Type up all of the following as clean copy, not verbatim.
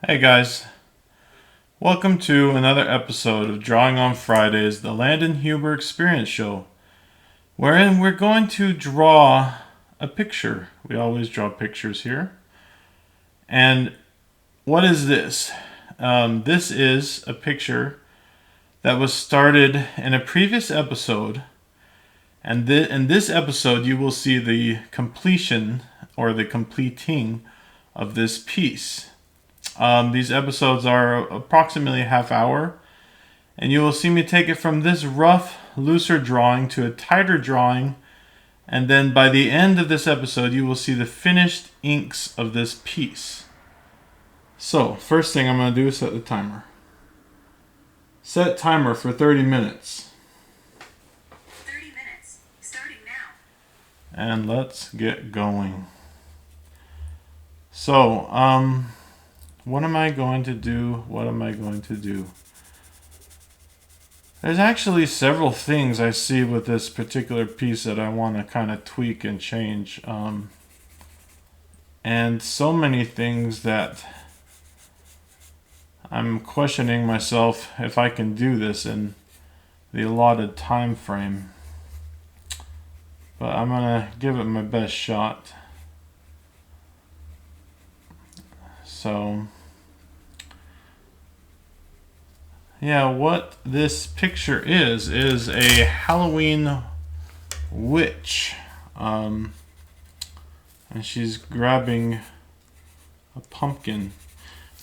Hey guys, welcome to another episode of Drawing on Fridays, the Landon Huber Experience Show, wherein we're going to draw a picture. We always draw pictures here. And what is this? This is a picture that was started in a previous episode. And in this episode, you will see the completion or the completing of this piece. These episodes are approximately a half hour, and you will see me take it from this rough, looser drawing to a tighter drawing, and then by the end of this episode, you will see the finished inks of this piece. So, first thing I'm going to do is set the timer. Set timer for 30 minutes. 30 minutes, starting now. And let's get going. So, what am I going to do? There's actually several things I see with this particular piece that I want to kind of tweak and change. And so many things that I'm questioning myself if I can do this in the allotted time frame. But I'm going to give it my best shot. So, yeah, what this picture is a Halloween witch. And she's grabbing a pumpkin.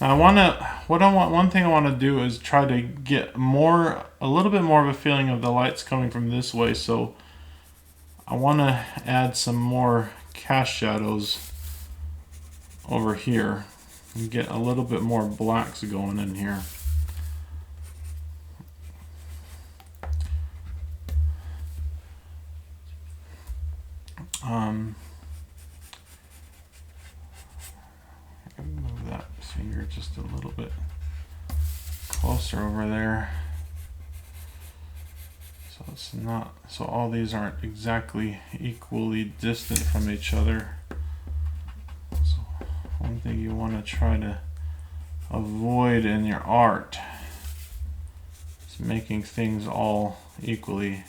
Now one thing I want to do is try to get a little bit more of a feeling of the lights coming from this way. So I want to add some more cast shadows over here and get a little bit more blacks going in here. Move that finger just a little bit closer over there. So all these aren't exactly equally distant from each other. So one thing you want to try to avoid in your art is making things all equally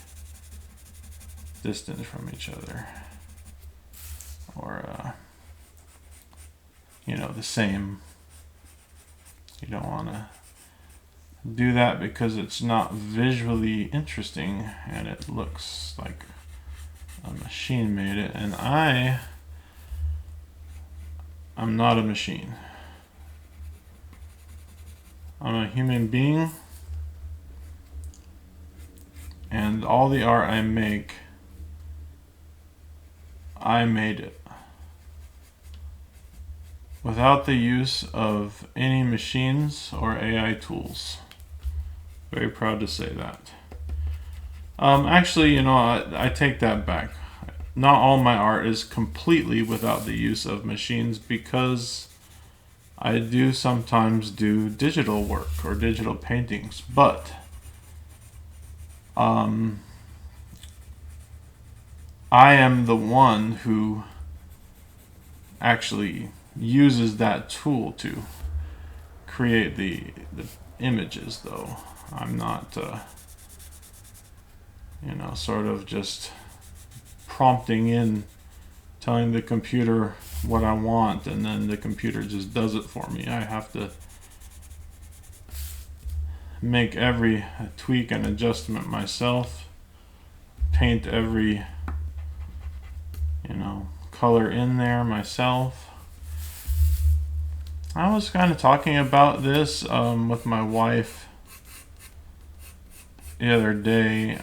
distant from each other. Or the same. You don't want to do that because it's not visually interesting and it looks like a machine made it, and I'm not a machine. I'm a human being, and all the art I make, I made it without the use of any machines or AI tools. Very proud to say that. Actually, I take that back. Not all my art is completely without the use of machines because I do sometimes do digital work or digital paintings, but I am the one who actually uses that tool to create the images, though. I'm not, sort of just prompting in, telling the computer what I want, and then the computer just does it for me. I have to make every tweak and adjustment myself, paint every, color in there myself. I was kind of talking about this with my wife the other day.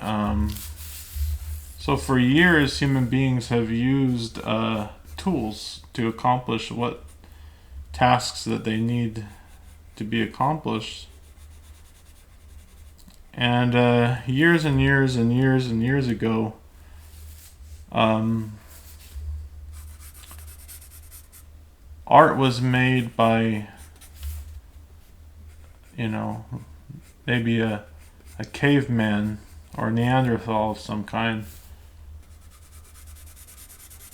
So for years, human beings have used tools to accomplish what tasks that they need to be accomplished. And years and years and years and years ago, art was made by, maybe a caveman or Neanderthal of some kind,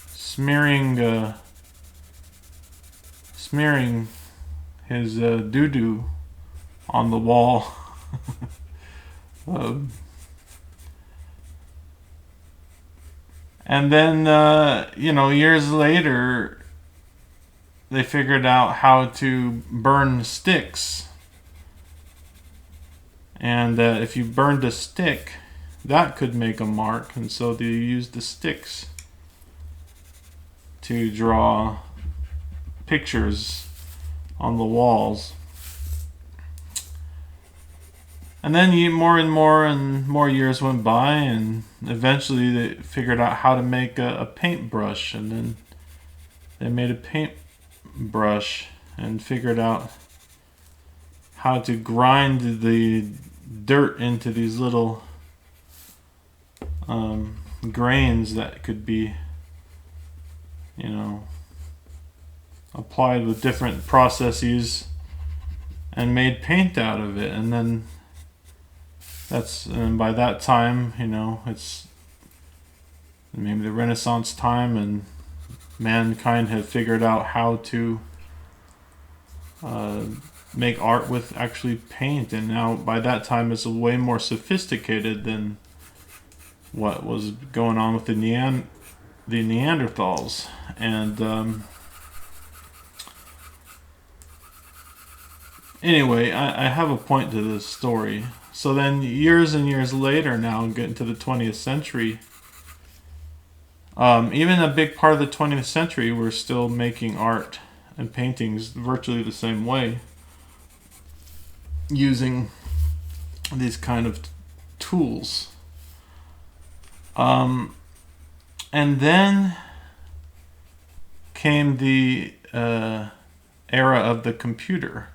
smearing his doo-doo on the wall. um, and then, years later, they figured out how to burn sticks. And if you burned a stick, that could make a mark. And so they used the sticks to draw pictures on the walls. And then more and more years went by, and eventually they figured out how to make a paintbrush. And then they made a paintbrush and figured out how to grind the dirt into these little grains that could be, applied with different processes and made paint out of it. And then by that time, it's maybe the Renaissance time, and mankind had figured out how to make art with actually paint. And now by that time it's way more sophisticated than what was going on with the Neanderthals. And anyway, I have a point to this story. So then years and years later, now getting to the 20th century, even a big part of the 20th century, we're still making art and paintings virtually the same way, using these kind of tools. And then came the era of the computer.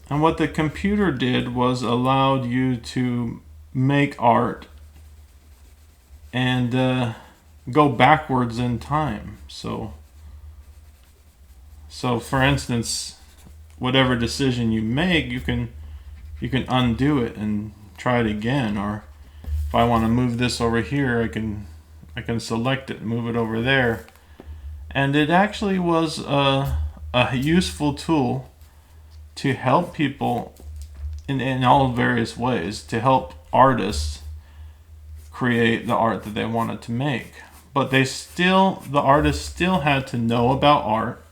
And what the computer did was allowed you to make art and go backwards in time. So for instance, whatever decision you make, you can undo it and try it again. Or if I want to move this over here, I can select it and move it over there. And it actually was a useful tool to help people in all various ways, to help artists create the art that they wanted to make. But the artists still had to know about art,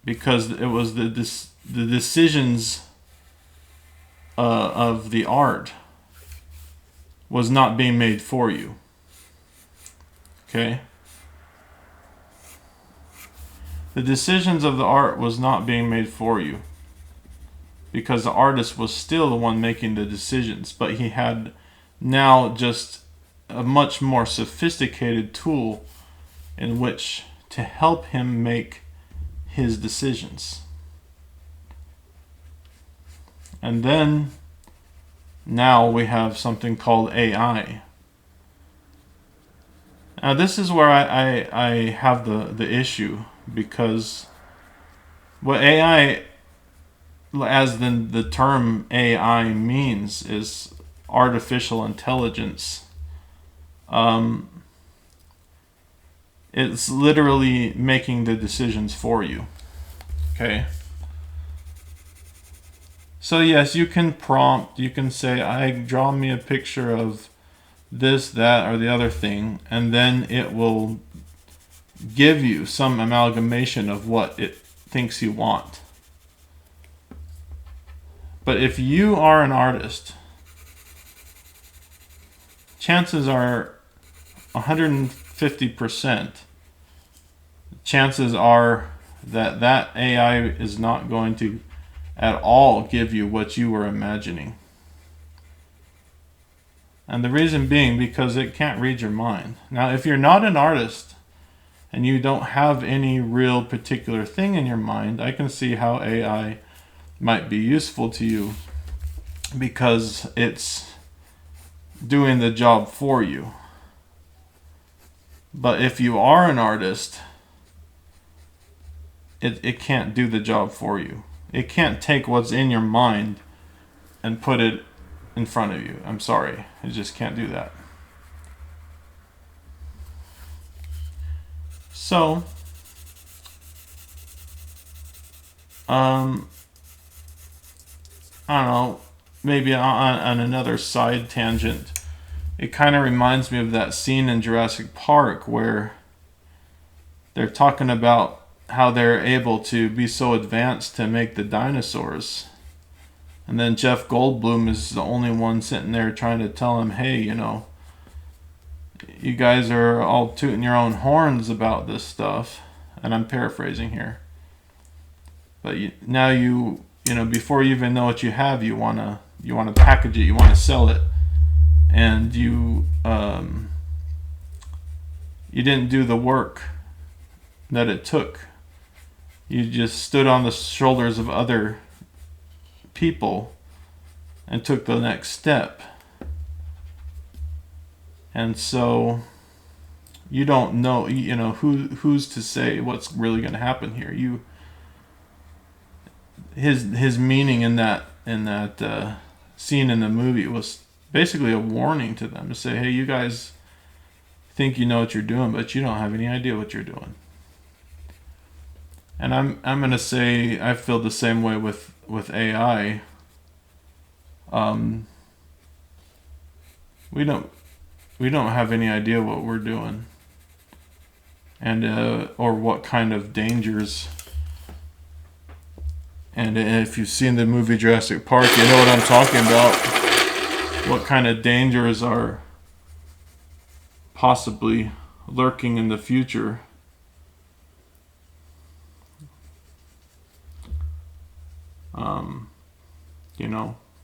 because it was the decisions of the art was not being made for you. Okay? The decisions of the art was not being made for you, because the artist was still the one making the decisions, but he had now just a much more sophisticated tool in which to help him make his decisions. And then now we have something called AI. Now this is where I have the issue, because what AI, as the term AI means, is artificial intelligence. It's literally making the decisions for you. Okay? So yes, you can prompt, you can say, draw me a picture of this, that, or the other thing, and then it will give you some amalgamation of what it thinks you want. But if you are an artist, chances are 150%, chances are that AI is not going to at all give you what you were imagining. And the reason being, because it can't read your mind. Now, if you're not an artist and you don't have any real particular thing in your mind, I can see how AI might be useful to you, because it's doing the job for you. But if you are an artist, it can't do the job for you. It can't take what's in your mind and put it in front of you. I'm sorry, it just can't do that. So I don't know, maybe on another side tangent, it kind of reminds me of that scene in Jurassic Park where they're talking about how they're able to be so advanced to make the dinosaurs. And then Jeff Goldblum is the only one sitting there trying to tell him, hey, you guys are all tooting your own horns about this stuff. And I'm paraphrasing here. But now before you even know what you have, you wanna package it, you wanna sell it, and you didn't do the work that it took. You just stood on the shoulders of other people and took the next step. And so you don't know, who's to say what's really going to happen here. His meaning in that scene in the movie was basically a warning to them to say, hey, you guys think you know what you're doing, but you don't have any idea what you're doing. And I'm gonna say I feel the same way with AI. We don't have any idea what we're doing, and or what kind of dangers. And if you've seen the movie Jurassic Park, you know what I'm talking about. What kind of dangers are possibly lurking in the future.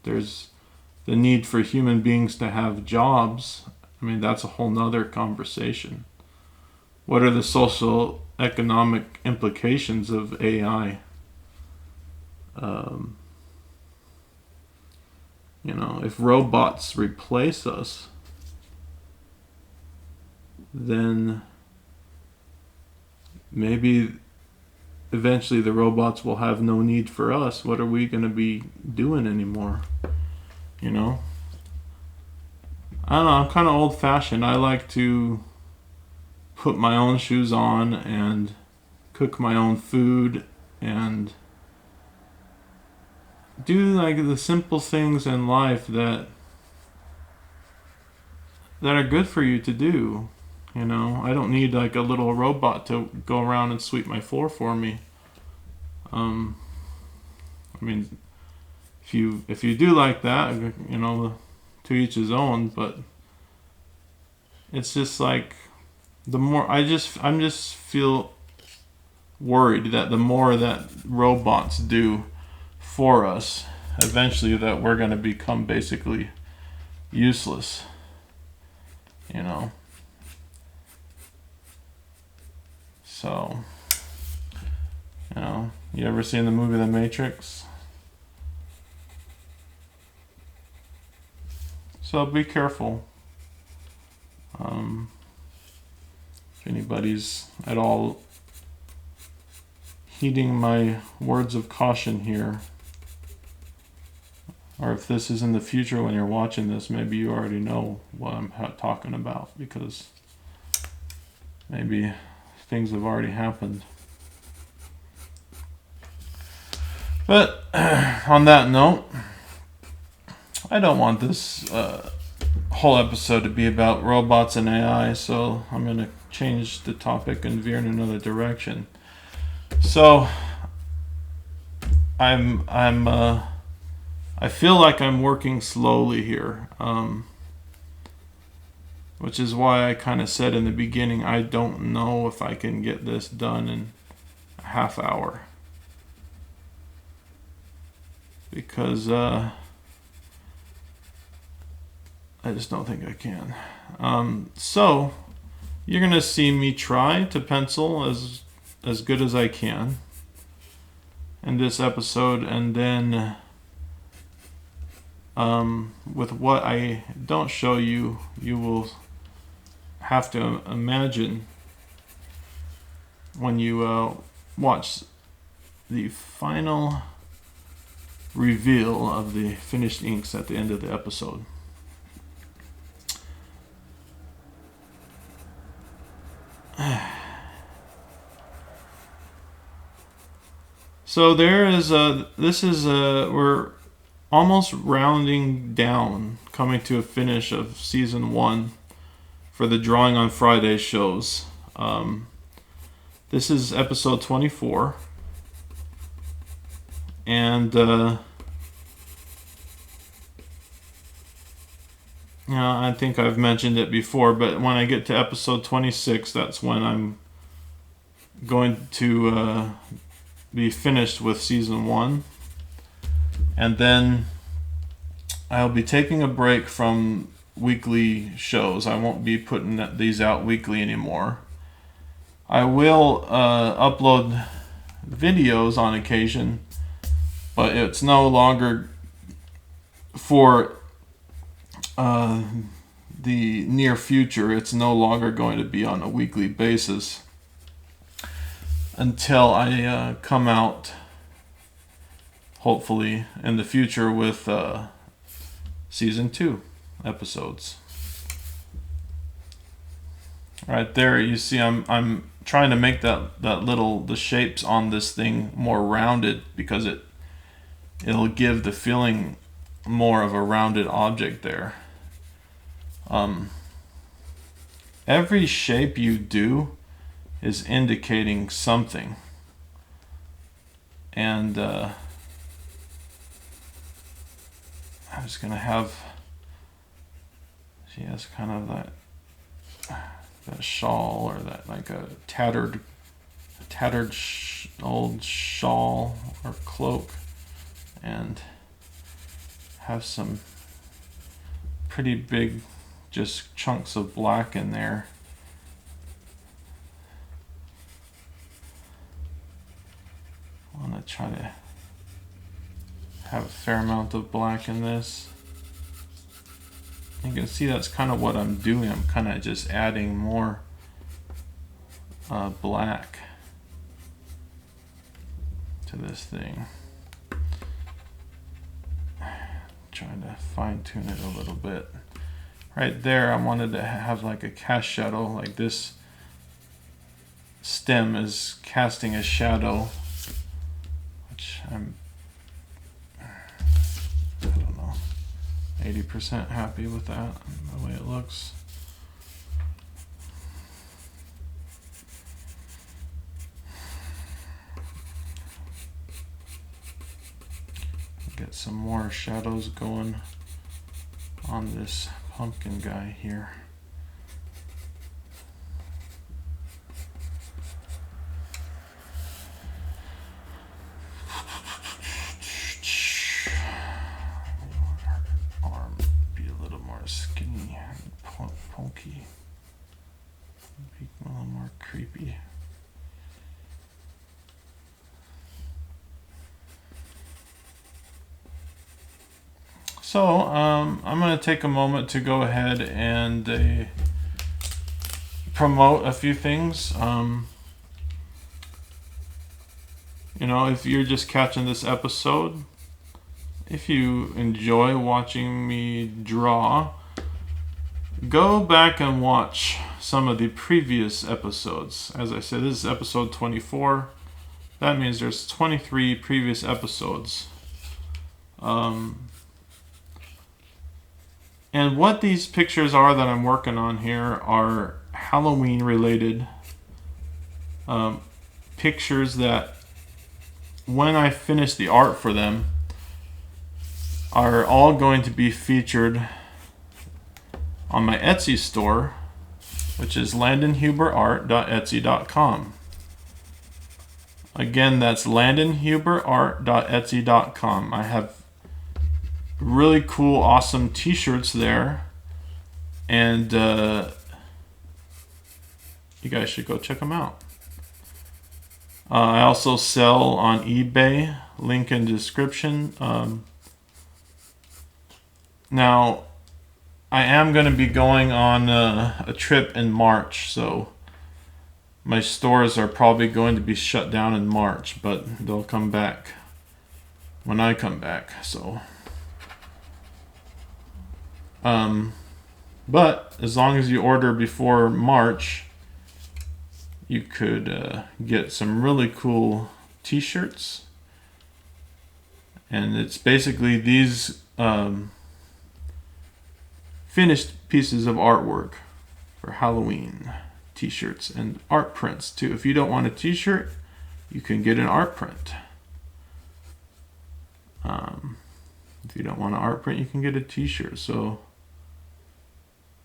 There's the need for human beings to have jobs. I mean, that's a whole nother conversation. What are the social economic implications of AI? If robots replace us, then maybe eventually the robots will have no need for us. What are we going to be doing anymore? I don't know, I'm kind of old fashioned. I like to put my own shoes on and cook my own food and do like the simple things in life that are good for you to do. I don't need like a little robot to go around and sweep my floor for me. I mean, if you do like that, to each his own. But it's just like the more I'm just feel worried that the more that robots do for us, eventually that we're going to become basically useless. So, you ever seen the movie The Matrix? So be careful. If anybody's at all heeding my words of caution here, or if this is in the future when you're watching this, maybe you already know what I'm talking about, because maybe things have already happened. But on that note, I don't want this whole episode to be about robots and AI, so I'm going to change the topic and veer in another direction. So I feel like I'm working slowly here, which is why I kind of said in the beginning, I don't know if I can get this done in a half hour. Because I just don't think I can. So you're going to see me try to pencil as good as I can in this episode, and then with what I don't show you, you will have to imagine when you watch the final reveal of the finished inks at the end of the episode. So there is we're almost rounding down, coming to a finish of season 1 for the Drawing on Friday shows. This is episode 24, and I think I've mentioned it before, but when I get to episode 26, that's when I'm going to be finished with season 1. And then I'll be taking a break from weekly shows. I won't be putting these out weekly anymore. I will upload videos on occasion, but it's no longer for the near future. It's no longer going to be on a weekly basis until I come out, hopefully in the future, with season 2 episodes. Right there, you see, I'm trying to make the shapes on this thing more rounded, because it'll give the feeling more of a rounded object there. Every shape you do is indicating something, and I'm just gonna have, she has kind of that shawl, or that like a tattered old shawl or cloak, and have some pretty big just chunks of black in there. I want to try to have a fair amount of black in this. You can see that's kind of what I'm doing. I'm kind of just adding more black to this thing. Trying to fine tune it a little bit. Right there, I wanted to have like a cast shadow, like this stem is casting a shadow, which I'm, I don't know, 80% happy with that, the way it looks. Get some more shadows going on this pumpkin guy here. Arm be a little more skinny and punky. Be a little more creepy. So, I'm going to take a moment to go ahead and promote a few things. If you're just catching this episode, if you enjoy watching me draw, go back and watch some of the previous episodes. As I said, this is episode 24. That means there's 23 previous episodes. And what these pictures are that I'm working on here are Halloween related pictures that, when I finish the art for them, are all going to be featured on my Etsy store, which is landonhuberart.etsy.com. Again, that's landonhuberart.etsy.com. I have really cool, awesome t-shirts there, and you guys should go check them out. I also sell on eBay, link in description. Now, I am going to be going on a trip in March, so my stores are probably going to be shut down in March, but they'll come back when I come back, so... but as long as you order before March, you could get some really cool t-shirts And it's basically these finished pieces of artwork for Halloween t-shirts and art prints too. If you don't want a t-shirt, you can get an art print. If you don't want an art print, you can get a t-shirt. So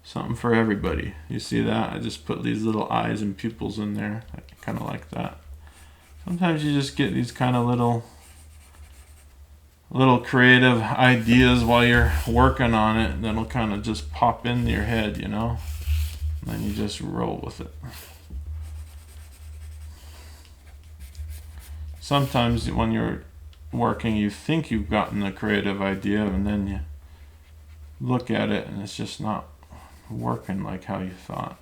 something for everybody. You see that? I just put these little eyes and pupils in there. I kind of like that. Sometimes you just get these kind of little creative ideas while you're working on it that'll kind of just pop into your head, you know? And then you just roll with it. Sometimes when you're working, you think you've gotten a creative idea, and then you look at it and it's just not working like how you thought.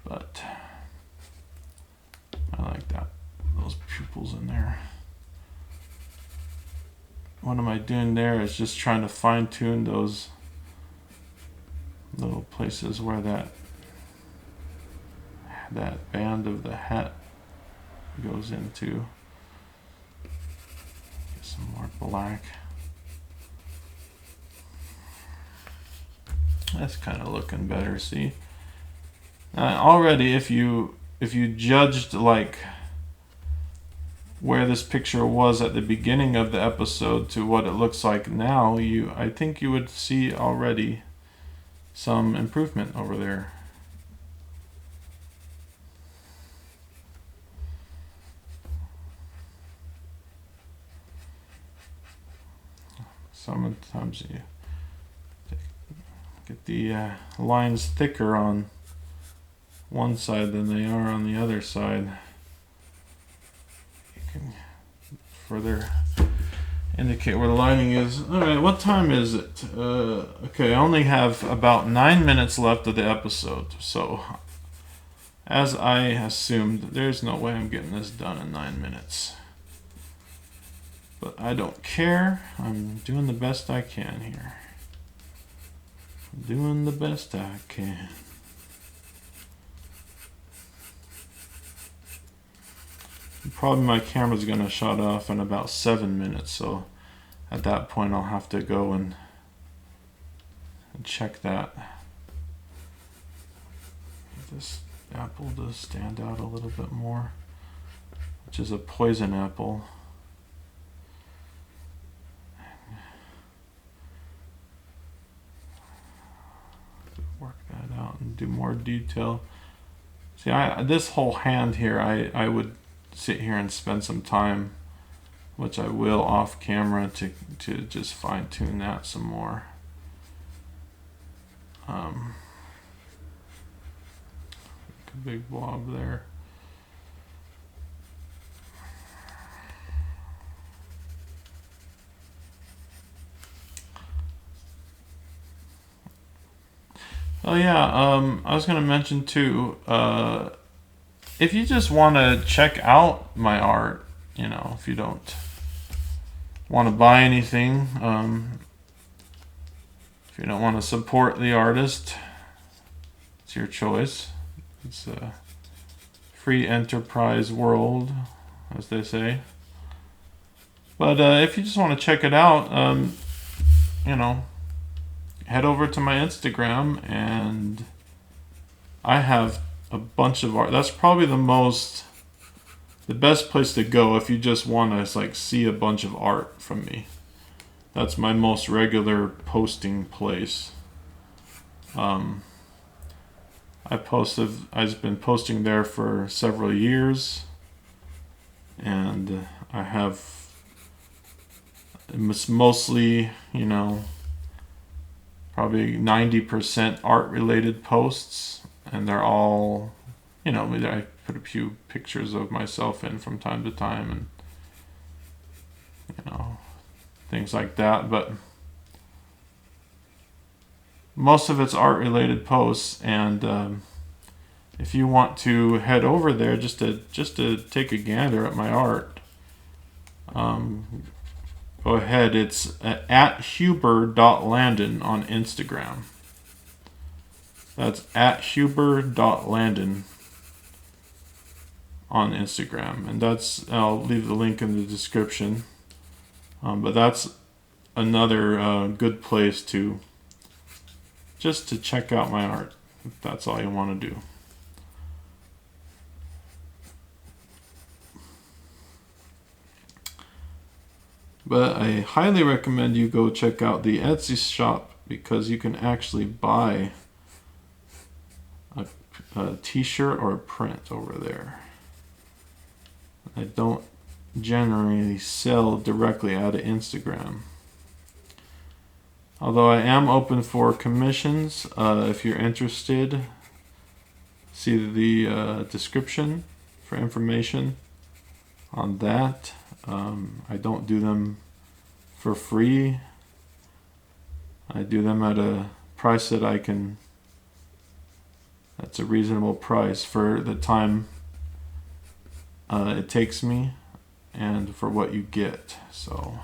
But I like that. Those pupils in there. What am I doing there is just trying to fine tune those little places where that band of the hat goes into. Get some more black. That's kind of looking better, see? Already if you judged like where this picture was at the beginning of the episode to what it looks like now, I think you would see already some improvement over there. Sometimes you get the lines thicker on one side than they are on the other side. You can further indicate where the lining is. Alright, what time is it? Okay, I only have about 9 minutes left of the episode. So, as I assumed, there's no way I'm getting this done in 9 minutes. But I don't care. I'm doing the best I can here. Doing the best I can. Probably my camera's going to shut off in about 7 minutes, so at that point I'll have to go and check that. Get this apple to stand out a little bit more, which is a poison apple. Work that out and do more detail. See, this whole hand here, I would sit here and spend some time, which I will off camera, to just fine tune that some more. A big blob there. Oh yeah, I was going to mention too, if you just want to check out my art, you know, if you don't want to buy anything, if you don't want to support the artist, it's your choice. It's a free enterprise world, as they say. But if you just want to check it out, you know, head over to my Instagram, and I have a bunch of art. That's probably the best place to go if you just want to like see a bunch of art from me. That's my most regular posting place. I've been posting there for several years, and I have, it's mostly, you know, probably 90% art related posts, and they're all, you know, I put a few pictures of myself in from time to time, and you know, things like that, but most of it's art related posts. And if you want to head over there just to take a gander at my art, go ahead. It's at huber.landon on Instagram. That's at huber.landon on Instagram. And I'll leave the link in the description. But that's another good place to just to check out my art, if that's all you want to do. But I highly recommend you go check out the Etsy shop because you can actually buy a t-shirt or a print over there. I don't generally sell directly out of Instagram. Although I am open for commissions. If you're interested, see the description for information on that. I don't do them for free. I do them at a price that's a reasonable price for the time it takes me and for what you get. So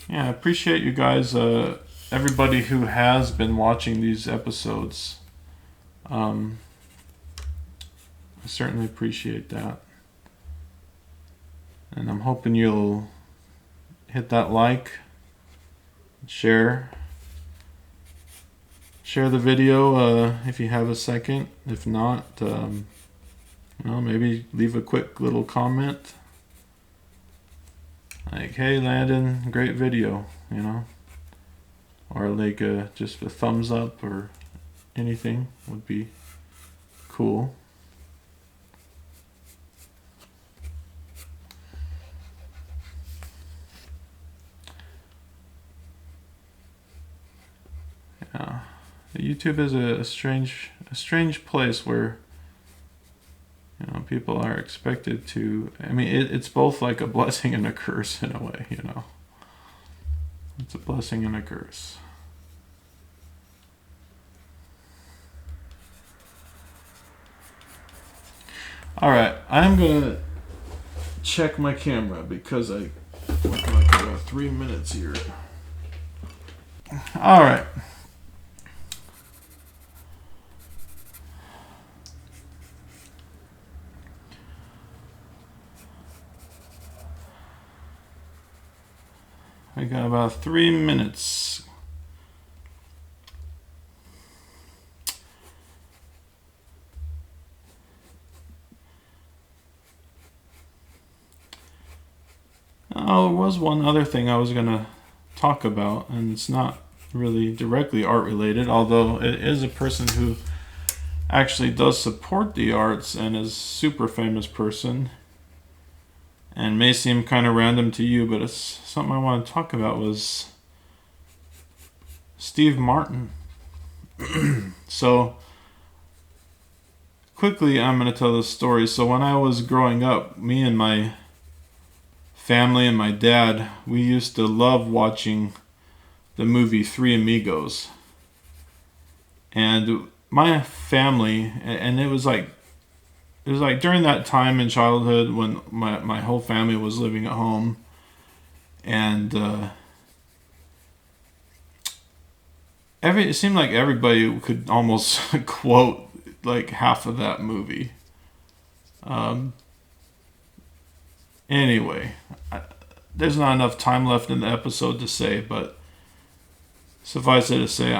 yeah, I appreciate you guys, everybody who has been watching these episodes. I certainly appreciate that. And I'm hoping you'll hit that like, share the video if you have a second. If not, maybe leave a quick little comment. Like, hey Landon, great video, or like just a thumbs up or anything would be cool. Yeah, YouTube is a strange place where people are expected to. I mean, it's both like a blessing and a curse in a way. It's a blessing and a curse. All right, I'm gonna check my camera because I look like I got 3 minutes here. All right. I got about 3 minutes. Oh, there was one other thing I was going to talk about, and it's not really directly art related, although it is a person who actually does support the arts and is a super famous person. And may seem kind of random to you, but it's something I want to talk about was Steve Martin. So, quickly, I'm going to tell this story. So when I was growing up, me and my family and my dad, we used to love watching the movie Three Amigos. And my family, and it was like during that time in childhood when my whole family was living at home, and it seemed like everybody could almost quote like half of that movie. Anyway, there's not enough time left in the episode to say, but suffice it to say,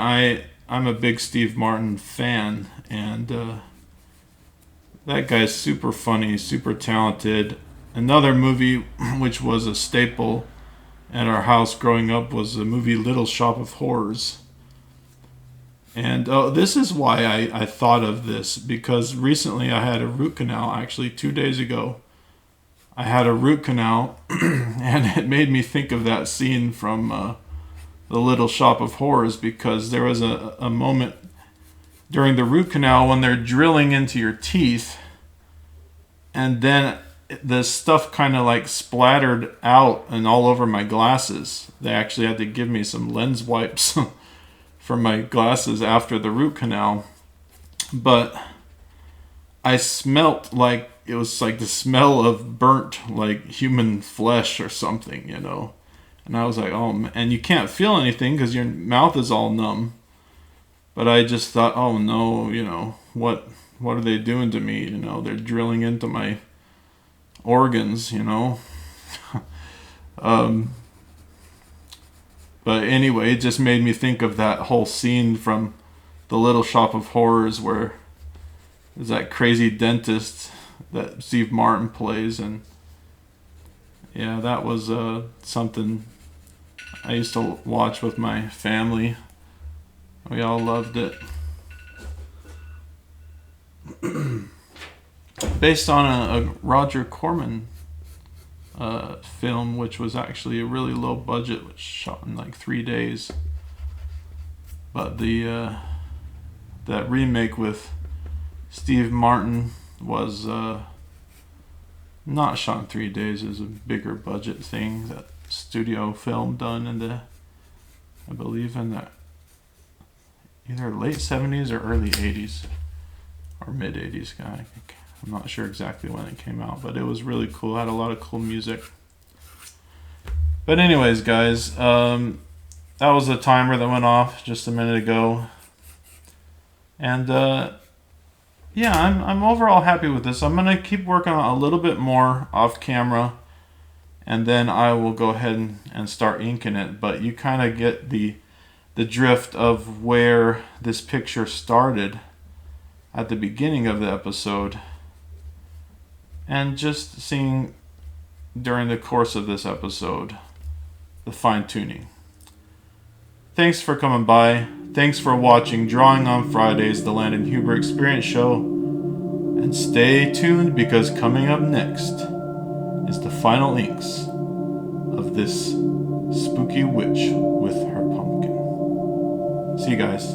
I'm a big Steve Martin fan, and that guy's super funny, super talented. Another movie which was a staple at our house growing up was the movie Little Shop of Horrors. And this is why I thought of this, because recently I had a root canal, actually 2 days ago. I had a root canal, and it made me think of that scene from the Little Shop of Horrors, because there was a moment during the root canal when they're drilling into your teeth, and then the stuff kind of like splattered out and all over my glasses. They actually had to give me some lens wipes for my glasses after the root canal. But I smelt like it was like the smell of burnt like human flesh or something, And I was like, oh, and you can't feel anything because your mouth is all numb. But I just thought, oh no, what are they doing to me? They're drilling into my organs, But anyway, it just made me think of that whole scene from The Little Shop of Horrors where there's that crazy dentist that Steve Martin plays. And yeah, that was something I used to watch with my family. We all loved it. Based on a Roger Corman film, which was actually a really low budget, which shot in like 3 days. But the that remake with Steve Martin was not shot in 3 days. It was a bigger budget thing, that studio film done in the, I believe in the either late 70s or early 80s or mid 80s. I'm not sure exactly when it came out, but it was really cool. It had a lot of cool music. But anyways, guys, that was the timer that went off just a minute ago. And yeah, I'm overall happy with this. I'm going to keep working on a little bit more off camera, and then I will go ahead and start inking it. But you kind of get the drift of where this picture started at the beginning of the episode, and just seeing during the course of this episode the fine-tuning. Thanks for coming by. Thanks for watching Drawing on Fridays, the Landon Huber Experience Show. And stay tuned, because coming up next is the final inks of this spooky witch with her pumpkin. See you guys.